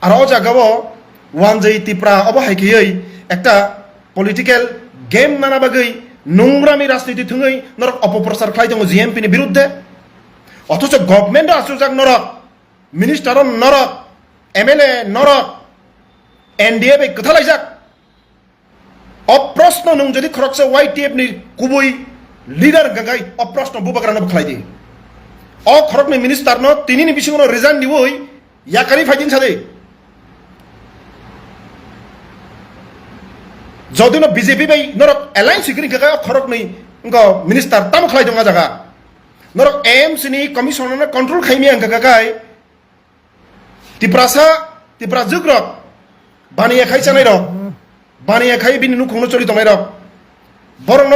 আর ও জায়গাও ওয়ান যেই তিপ্রা অবহাইকেই একটা পলিটিক্যাল গেম নানা বাগৈ নোংরামি রাজনীতি থুঙै নরক অপপ্রচার খাই দङ জিএমপি नि বিরুদ্ধে অথচ গভর্নমেন্ট আসুজাক নরক মিনিস্টার নরক এমএলএ নরক এনডিএ বে কথা লাইজাক অপ্রশ্ন নং যদি খরকসে ওয়াইটিএফ नि কুবুই লিডার গাঙ্গাই অপ্রশ্ন বুবাগ্রানো খালাই দি অ খরক नि মিনিস্টার ন তিনি नि বিসিংনো রিজাইন দিবই ইয়াকারি ফাইদিন সাদে যদি না বিজেপি বাই নরক এলায়েন্স সিকিং কাকা খরক नै ইংক মিনিস্টার তাম খালাই দङ জায়গা নরক এমসি नि কমিশনার কন্ট্রোল খাইমি আং কাকাই তিপ্রা जुग्रक বানিয়া খাই চানাই রক বানিয়া খাই বিনি নুখংনো চলি দঙাই রক বরং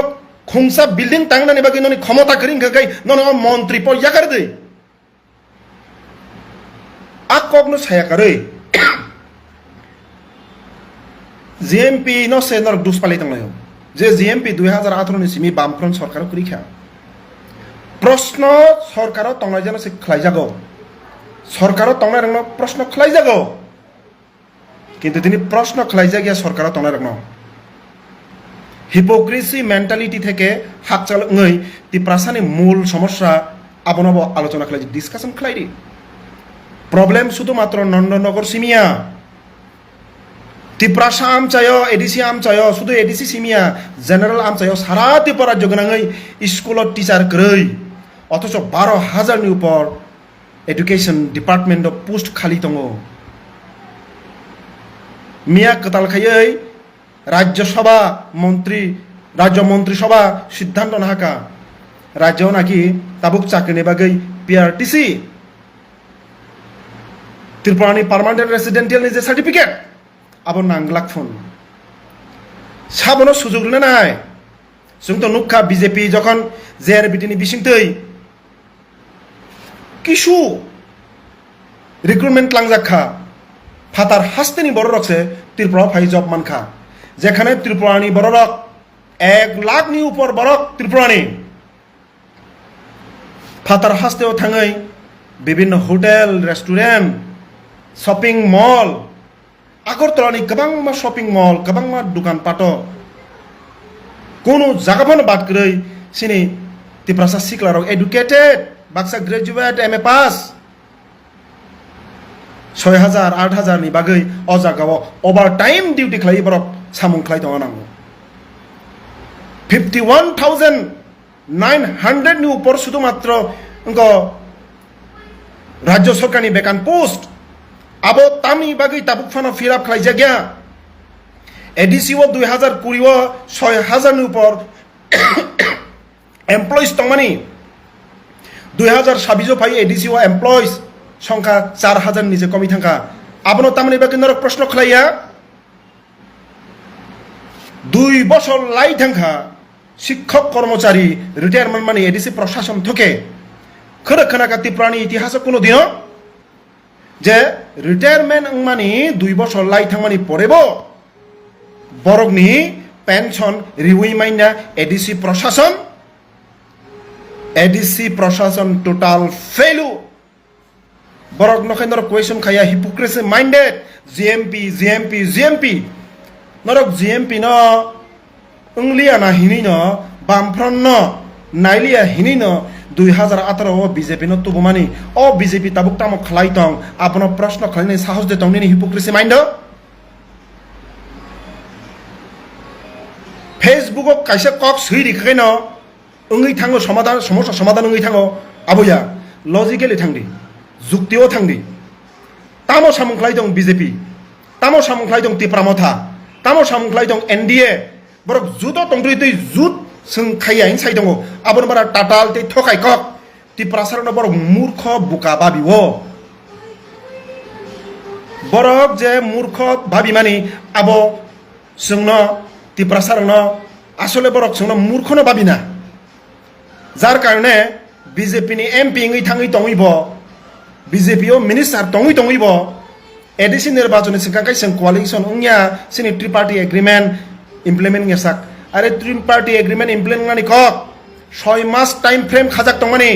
খুংসা বিল্ডিং টাংনানি বাকি ননি ক্ষমতা করিং কাকাই নন মন্ত্রী প ইয়াকার দে আককনো সায়াকারে জিএমপি ন সে নরক দুস পালাই দঙাই যে জিএমপি 2018 नि সিমি বামফ্রন্ট সরকার করিখা প্রশ্ন সরকার তংনাই যেন সে খাই যাগো সরকার তংনাই রং প্রশ্ন খাই যাগো কিন্তু তিনি প্রশ্ন খাই যা গিয়া সরকার তংনাই রং হিপোক্রেসি মেন্টালিটি থেকে হাক চালঙै তিপ্রাসানি মূল সমস্যা আবনব আলোচনা খাই ডিসকাশন খাইদি প্রবলেম শুধুমাত্র নন্দনগর সিমিয়া তিপ্রাসা আমচায় এডিসি আমচায় শুধু এডিসি সিমিয়া জেনারেল আমচায় সারা ত্রিপুরা রাজ্য গোনাङै স্কুল টিচার কरै অথচ 12,000 नि উপর এডুকেশন ডিপার্টমেন্ট পোস্ট খালি দङ মিয়া কতাল খাयै রাজ্যসভা মন্ত্রিসভা সিদ্ধান্ত নাহাকা রাজ্য নাকি তাবুক চাকরিনি বাগै পিআরটিসি ত্রিপুরানি পার্মানেন্ট রেসিডেন্টিয়াল नि যে সার্টিফিকেট আবার নাংলাক ফোন সাবনো সুযোগ নাই जों তো নুখা বিজেপি যখন জেআরবিটি नि বিসিংতৈ কিসু রিক্রুটমেন্ট লাংজাখা ফাতার হাস্তেনি বড় রকছে ত্রিপুরা ফাই জব মানখা যেখানে ত্রিপুরানি বড় রক 1 লাখ नि উপর বড়ক ত্রিপুরানি ফাতার হাস্তেও থাঙै বিভিন্ন হোটেল রেস্টুরেন্ট শপিং মল আগরতলানি गोबांमा शपिं मल गोबांमा दुकान पाट कोनो जागाफोन बात करै सिनि तिप्रासा सिक्लारक एडुकेटेड बाक्सा ग्रेजुएट एमए पास 6,000 8,000 नि बागै अ जागाव ओभार टाइम डिउटी खालाय बरक सामुं खालाय दङ नांगौ 51,900 नि ऊपर शुद्ध मात्र अंक राज्य सरकार नि बेकान पोस्ट अब तामनि बागै ताबुक फानो फिलआप खालाय जागिया एडिसि ओ 2020 ओ 6,000 नि ऊपर एमप्लॉइज दंमानि 2026 फाइ एडिसि ओ एमप्लॉइज संख्या 4,000 नि जे कमी थांखा आबनो तामनि बागै नरक प्रश्न खालाया 2 বছর লাই थांखा शिक्षक कर्मचारी रिटायरमेंट मानि एडिसि प्रशासन थके खरखनाका ত্রিপুরানি इतिहास कोनो दिन যে রিটায়ারমেন্ট মানি 2 বছর লাই থাংমানি পরেব বরকনি পেনশন রিউই মাইনা এডিসি প্রশাসন টোটাল ফেলু বরক নখেন্দর কোয়েশন খায়া হিপোক্রেসি মাইন্ডেড জিএমপি নরক জিএমপি ন উংলিয়া না হিনি ন বামফ্রন ন নাইলিয়া হিনি ন 2018 বিজেপি ন তুবমানি ও বিজেপি তাবুক তামক খালাই দং আপন প্রশ্ন খাইনে সাহস দে দংনি হিপোক্রেসি মাইন্ড ফেসবুক কাইসা কক সুইরি খাইন উঙ্গি থাঙ্গো সমস্যা সমাধান উঙ্গি থাঙ্গো আবুয়া লজিক্যালি থাংদি যুক্তিও থাংদি তামো সামুং খালাই দং বিজেপি তামো সামুং খালাই দং ত্রিপুরামথা তামো সামুং খালাই দং এনডিএ বরক जुतो तंग्रि तै जुत जों खायाइन साइ दङ आबन बारा टाटाल तै थकाय कक ত্রিপুরাসারन बरक मूर्ख बुका बाबिवो बरक जे मूर्ख भाबि मानि आबो जोंनो ত্রিপুরাসারन आसले बरक जोंनो मूर्खनो बाबिना जार कारणे बीजेपी नि एमपि ngै थाङै दङैबो बीजेपी ओ मिनिस्टार दङैबो एडिसि निर्वाचन सिगांखाय जों कोआलिशन उंया सिनि tripartite agreement implement ngesak are three party agreement implement ngani kok 6 মাস টাইম ফ্রেম খাজাক দংমানি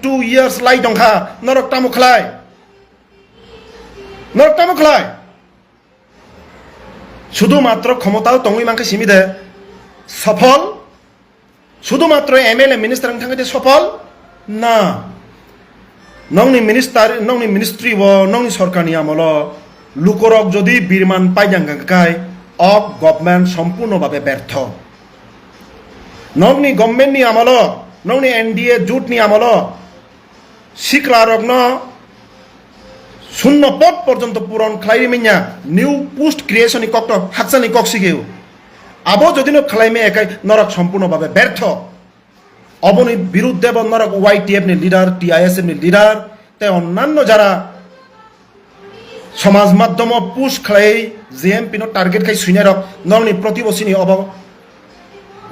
2 years লাই দংখা নরক তামু খলাই নরক তামো খালাই শুধুমাত্র ক্ষমতাও তঙ্গই মাংকে সিমিদে সফল শুধুমাত্র এমএলএ মিনিস্টার থাঙ্গে সফল না নংনি মিনিস্টার নংনি মিনিস্ট্রি ও নংনি সরকারনি আমল লুকরক যদি বিরমান পাইজাঙ্গাকাই অফ গভর্নমেন্ট সম্পূর্ণভাবে ব্যর্থ নংনি গভর্নমেন্টনি আমল নংনি এনডিএ জুটনি আমল সিকলারক শূন্য পদ পর্যন্ত পূরণ খাইমিয়া নিউ পোস্ট ক্রিয়েশননি কক হাকসানি কক শিখেও আবো যদি খালাইমে একাই নরক সম্পূর্ণভাবে ব্যর্থ অবনি বিরুদ্ধে নরক ওয়াইটিএফ নি লিডার টিআইএসএফ নি লিডার তাই অন্যান্য যারা সমাজ মাধ্যম পুশ খাই জিএমপি নো টার্গেট খাই সুইনাই রক নরনি প্রতিবসিনি অব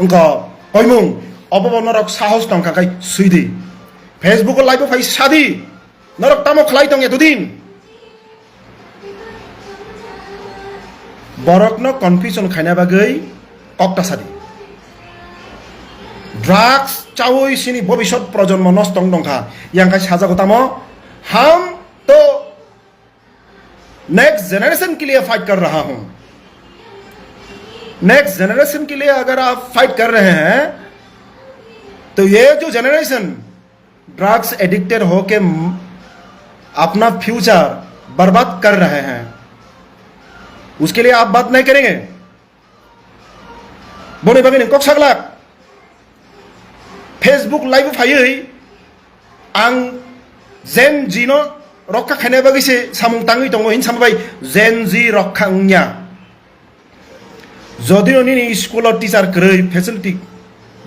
অঙ্ক কইমুং অবব নরক সাহস টঙ্কা খাই সুইদি ফেসবুক লাইভ ফাই সাদি নরক তামো খালাই টং এতদিন বরকনো কনফিউশন খাইনা বাগৈ ককটা সাদি ড্রাগস চাউই সিনি ভবিষ্যৎ প্রজন্ম নষ্ট দংখা ইয়াংখাই সাজাগো तामो हम तो नेक्स्ट जनरेशन के लिए फाइट कर रहा हूं नेक्स्ट जनरेशन के लिए अगर आप फाइट कर रहे हैं तो ये जो जनरेशन ड्रग्स एडिक्टेड होके अपना फ्यूचर बर्बाद कर रहे हैं उसके लिए आप बात नहीं करेंगे बोने बगिन कक सागलाक फेसबुक लाइव फायै आं जेन जिनो रक्षा खानाय बागैसे सामुं ताङै दङ हिन सामबाय जेन जि रक्षांया जदिनो निनि स्कुल टीचार क्रय फेसिलिटी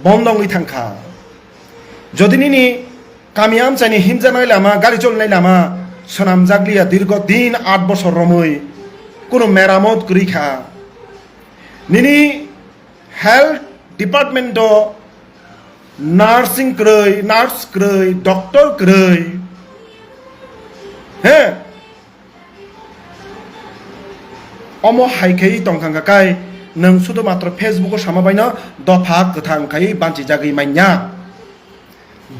बन्दङै थांखा जदि निनि कामियाम चाइनि हिमजानाय लामा गारि चलनाय लामा सनाम जागलिया दीर्घ दिन 8 বছর रमै কোনো মেরামত করিখা নিনি হেলথ ডিপার্টমেন্ট নার্সিং क्रय नार्स क्रय डॉक्टर क्रय হ্যাঁ অম হাইখাই টংখাঙ্গাকাই নং শুধুমাত্র ফেসবুকও সামাবাইনো দফা गोथांखाय बांचि जागै माइया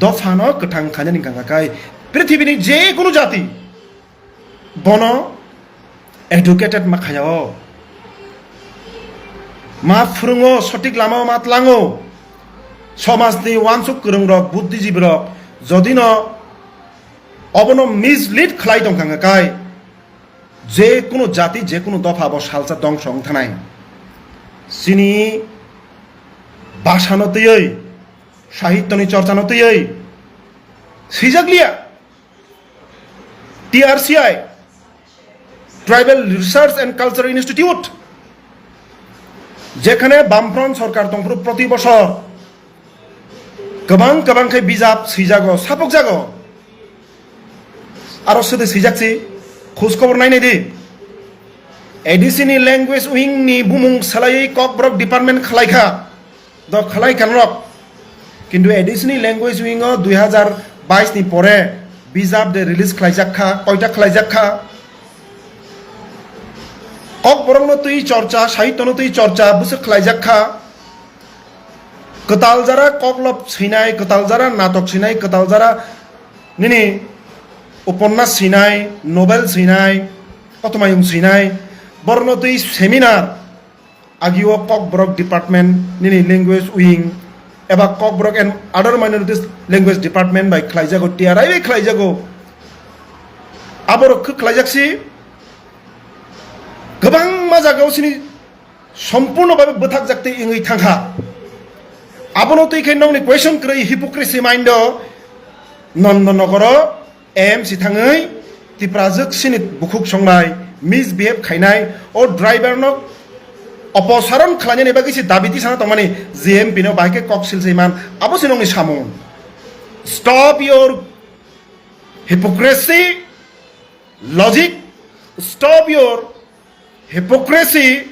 दफानो गोथां खानानि गांगाकाय पृथ्वीनि जे कोनो जाति बन एडुकेटेड माखायाव मा फुरुङो सठिक लामाव मातलाङो समाजनि वानसुक गोरोंरक बुद्धिजीबीरक जदिन अबनो मिसलिड खालाय दंखांगाकाय जे कोनो जाति जे कोनो दफा बो सालसा दंसं थानाय सिनि भाषानतयै साहित्यनि चर्चानतयै सिजागलिया TRCI tribal research and culture institute जेखाने बामफ्रन्ट सरकार दं प्रति बছর गोबां गोबांखाय बिजाब सैजागो सापक जागो आरो सोदो सैजाकसै खोज खबर नायनाय दि एडिसिनि लैंग्वेज उइं नि बुमुं सालायै ककब्रक डिपार्टमेंट खालायखा द खालायखानरक किन्तु एडिसिनि लैंग्वेज उइं 2022 नि परे बिजाब दे रिलीज खालायजाखा कयटा खालायजाखा ककब्रकनो तुइ चर्चा साहित्यनो तुइ चर्चा बुसो खालायजाखा कतालजारा ककलब सैनाय कतालजारा नाटक सैनाय कतालजारा निनि उपन्यास सैनाय नोवेल सैनाय कतमायुं सैनाय बरनो तुइ सेमिनार आगियो ककब्रक डिपार्टमेंट निनि लैंग्वेज उइं एबा Kokborok and other minorities language department बाय खालायजागो टीआरआई बाय खालायजागो आबरक खालायजाकसै गोबां मा जागावसिनि सम्पूर्णभावे बोथाक जाक्ते इङै थांखा आबनो तैखाय नंनि क्वेश्चन क्रय हिपोक्रेसी माइंड नंदनगर एमसी थाङै तिप्राजक सिनि बुखुक संनाय मिसबिहेव खायनाय ओ ड्राइवर न अपसारण खालायनाय बागैसे दाबिति साना तमानि जीएमपी न बाइके ककसिल सैमान आबोसि नंनि सामु stop your hypocrisy logic stop your hypocrisy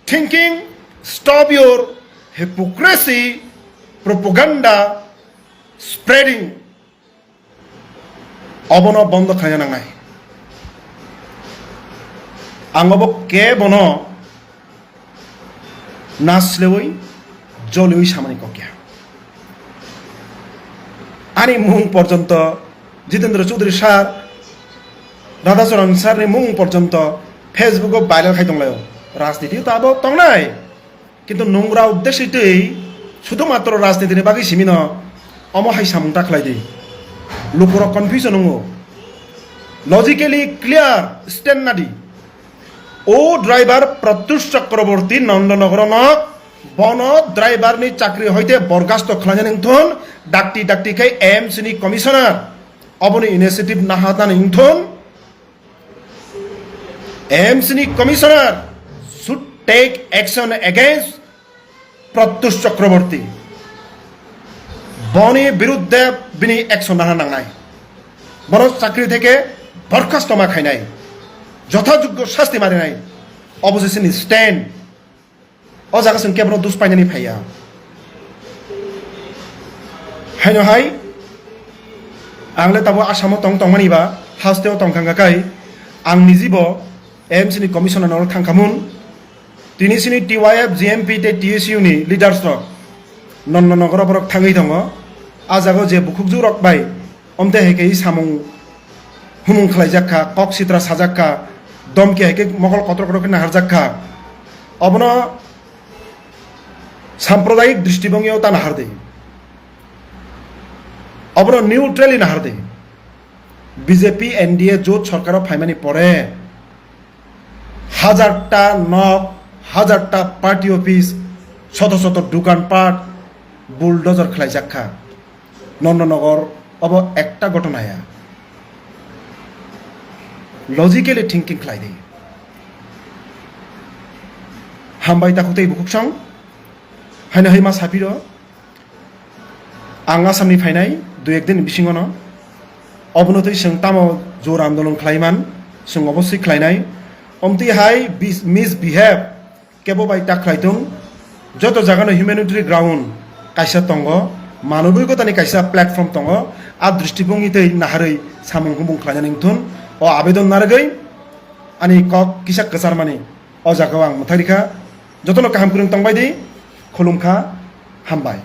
thinking stop your hypocrisy propaganda spreading अबनो बंद खाया नांगाय आंगबो के बनो नासलेवै जलेवै सामानि ककिया आनि मुं पर्यन्त जितेन्द्र चौधरी सार রাধাচরণ সারনি মুং পর্যন্ত ফেসবুকও ভাইরাল খাই দंलायो রাজনীতি তাবো তংনাই কিন্তু নোংরা উদ্দেশ্যেই শুধুমাত্র রাজনীতির বাকি সিমিন অমহাই সামুংটা খাই দি লোকর confusion নঙ্গো logically clear stand Nadi ও ড্রাইভার প্রত্যুষ চক্রবর্তী নন্দনগর বন ড্রাইভার नि চাকরি হইতে বরখাস্ত খালাজান ইংথন ডাক্তি ডাক্তি খাই এমসি नि কমিশনার অবনি ইনিশিয়েটিভ নাহাতান ইংথন এমসি नि commissioner should take action against Pratyush Chakraborty বনি বিরুদ্ধে বিনি অ্যাকশন নাহা নাংনাই বড় চাকরি থেকে বরখাস্ত মা খাই নাই যথাযোগ্য শাস্তি মারি নাই অপোজিশন স্ট্যান্ড ও জায়গাसिम केवल दुस पाइनानै फाया हायनो हाय आंले ताबो आसामाव तंमानिबा हास्टेआव तंखांगाखाय आं निजिबो एमसि नि कमिशनार थांखामुन तिनिसिनि टिवाइएफ जिएमपि ते टिएसइउ नि लिडार्स रक नन्दनगर बरक थाङै दङ आ जागो जे बुखुकजु रक बाय अमते हेके सामुं हुमुं खलायजाखा कक सित्रा साजाखा दमके हेके मगल कतर कतर नाहारजाखा अबनो সাম্প্রদায়িক দৃষ্টিভঙ্গিও তা নাহার দে অবর নিউট্রালি নাহার দে বিজেপি এনডিএ জোট সরকার ফাইমানি পরে হাজারটা নক হাজারটা পার্টি অফিস শত শত দোকানপাট বুলডোজার খেলাই যাক্ষা নন্দনগর অব একটা ঘটনায়া লজিক্যালি থিঙ্কিং খেলাই দে হামবাই তাকুতেই বুকুকসাं हायनो हाय मा साफिरो आं आसामनि फायनाय दुइ एकदिन बिसिङावनो अबनतै जों तामो जर आन्दोलन खालायमान जों अबस्यै खालायनाय अमति हाय मिसबिहेव केबो बाय ताख्लायदों जत जागानो हिउमेनिटारि ग्राउन्ड कायसा दङ मानबिकतानि कायसा प्लेटफर्म दङ आ दृष्टिभंगितै नाहारै सामुं हुमुं खालायनानै थुन अ आवेदन नारगै आनि कक किसा कसारमानि अ जागाव आं मथारिखा जतनो काहाम कुरुं तंबायदि खुलुमखा हामबाय।